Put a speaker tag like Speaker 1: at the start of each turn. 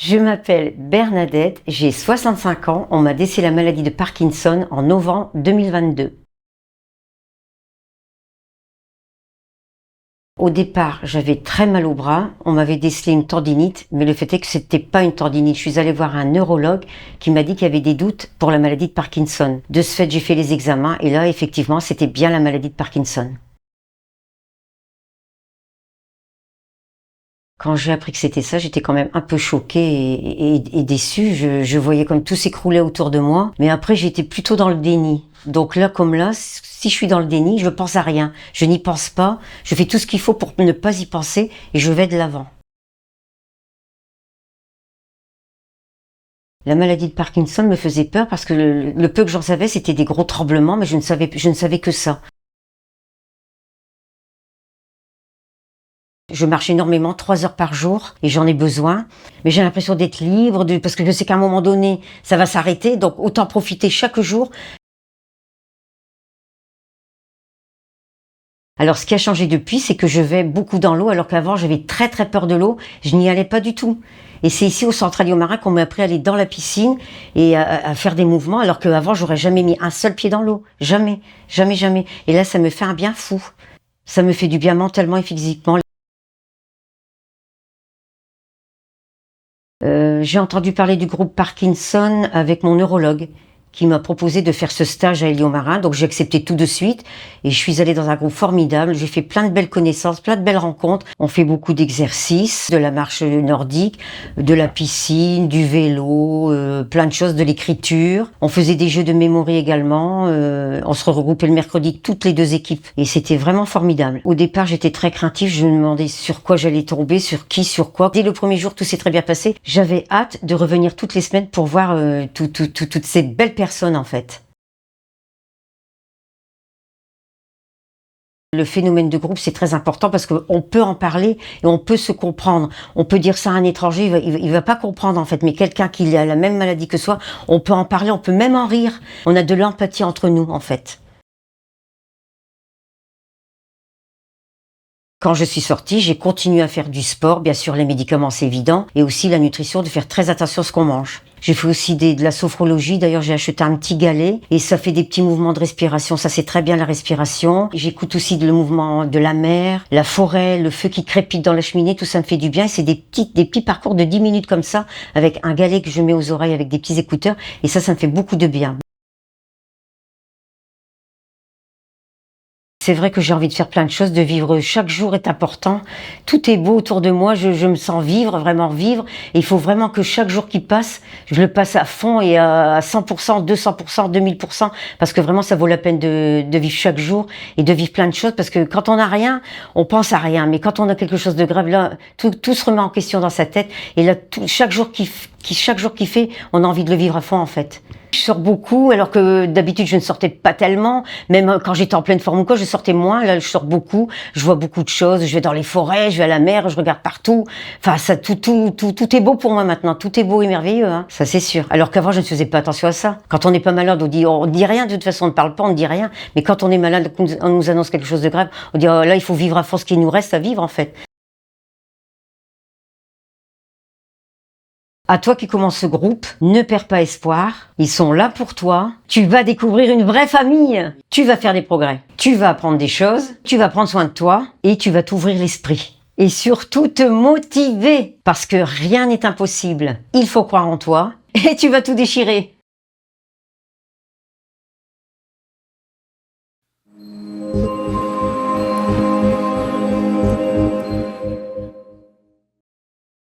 Speaker 1: Je m'appelle Bernadette, j'ai 65 ans, on m'a décelé la maladie de Parkinson en novembre 2022. Au départ, j'avais très mal au bras, on m'avait décelé une tendinite, mais le fait est que c'était pas une tendinite. Je suis allée voir un neurologue qui m'a dit qu'il y avait des doutes pour la maladie de Parkinson. De ce fait, j'ai fait les examens et là, effectivement, c'était bien la maladie de Parkinson. Quand j'ai appris que c'était ça, j'étais quand même un peu choquée et déçue. Je voyais comme tout s'écroulait autour de moi. Mais après, j'étais plutôt dans le déni. Donc là, comme là, si je suis dans le déni, je pense à rien. Je n'y pense pas. Je fais tout ce qu'il faut pour ne pas y penser et je vais de l'avant. La maladie de Parkinson me faisait peur parce que le peu que j'en savais, c'était des gros tremblements, mais je ne savais que ça. Je marche énormément, 3 heures par jour, et j'en ai besoin. Mais j'ai l'impression d'être libre, parce que je sais qu'à un moment donné, ça va s'arrêter, donc autant profiter chaque jour. Alors, ce qui a changé depuis, c'est que je vais beaucoup dans l'eau, alors qu'avant, j'avais très très peur de l'eau. Je n'y allais pas du tout. Et c'est ici, au Centre Alio-Marin, qu'on m'a appris à aller dans la piscine et à faire des mouvements, alors qu'avant, j'aurais jamais mis un seul pied dans l'eau. Jamais, jamais, jamais. Et là, ça me fait un bien fou. Ça me fait du bien mentalement et physiquement. J'ai entendu parler du groupe Parkinson avec mon neurologue qui m'a proposé de faire ce stage à Alio-Marin. Donc j'ai accepté tout de suite et je suis allée dans un groupe formidable. J'ai fait plein de belles connaissances, plein de belles rencontres. On fait beaucoup d'exercices, de la marche nordique, de la piscine, du vélo, plein de choses, de l'écriture. On faisait des jeux de mémoire également. On se regroupait le mercredi, toutes les deux équipes. Et c'était vraiment formidable. Au départ, j'étais très craintive. Je me demandais sur quoi j'allais tomber, sur qui, sur quoi. Dès le premier jour, tout s'est très bien passé. J'avais hâte de revenir toutes les semaines pour voir toutes ces belles personnes en fait. Le phénomène de groupe, c'est très important parce qu'on peut en parler et on peut se comprendre. On peut dire ça à un étranger, il va pas comprendre en fait, mais quelqu'un qui a la même maladie que soi, on peut en parler, on peut même en rire. On a de l'empathie entre nous en fait. Quand je suis sortie, j'ai continué à faire du sport, bien sûr les médicaments c'est évident, et aussi la nutrition, de faire très attention à ce qu'on mange. J'ai fait aussi de la sophrologie, d'ailleurs j'ai acheté un petit galet, et ça fait des petits mouvements de respiration, ça c'est très bien la respiration. J'écoute aussi le mouvement de la mer, la forêt, le feu qui crépite dans la cheminée, tout ça me fait du bien, et c'est des petits parcours de 10 minutes comme ça, avec un galet que je mets aux oreilles avec des petits écouteurs, et ça me fait beaucoup de bien. C'est vrai que j'ai envie de faire plein de choses, de vivre. Chaque jour est important. Tout est beau autour de moi. Je me sens vivre, vraiment vivre. Et il faut vraiment que chaque jour qui passe, je le passe à fond et à 100%, 200%, 2000%. Parce que vraiment, ça vaut la peine de vivre chaque jour et de vivre plein de choses. Parce que quand on n'a rien, on pense à rien. Mais quand on a quelque chose de grave, là, tout se remet en question dans sa tête. Et là, chaque jour qui fait, on a envie de le vivre à fond, en fait. Je sors beaucoup, alors que d'habitude je ne sortais pas tellement. Même quand j'étais en pleine forme ou quoi, je sortais moins. Là, je sors beaucoup. Je vois beaucoup de choses. Je vais dans les forêts, je vais à la mer, je regarde partout. Enfin, ça, tout est beau pour moi maintenant. Tout est beau et merveilleux, hein. Ça c'est sûr. Alors qu'avant, je ne faisais pas attention à ça. Quand on n'est pas malade, on dit rien. De toute façon, on ne parle pas, on ne dit rien. Mais quand on est malade, on nous annonce quelque chose de grave, on dit oh, là, il faut vivre à fond ce qui nous reste à vivre en fait. À toi qui commence ce groupe, ne perds pas espoir. Ils sont là pour toi. Tu vas découvrir une vraie famille. Tu vas faire des progrès. Tu vas apprendre des choses. Tu vas prendre soin de toi et tu vas t'ouvrir l'esprit. Et surtout te motiver parce que rien n'est impossible. Il faut croire en toi et tu vas tout déchirer.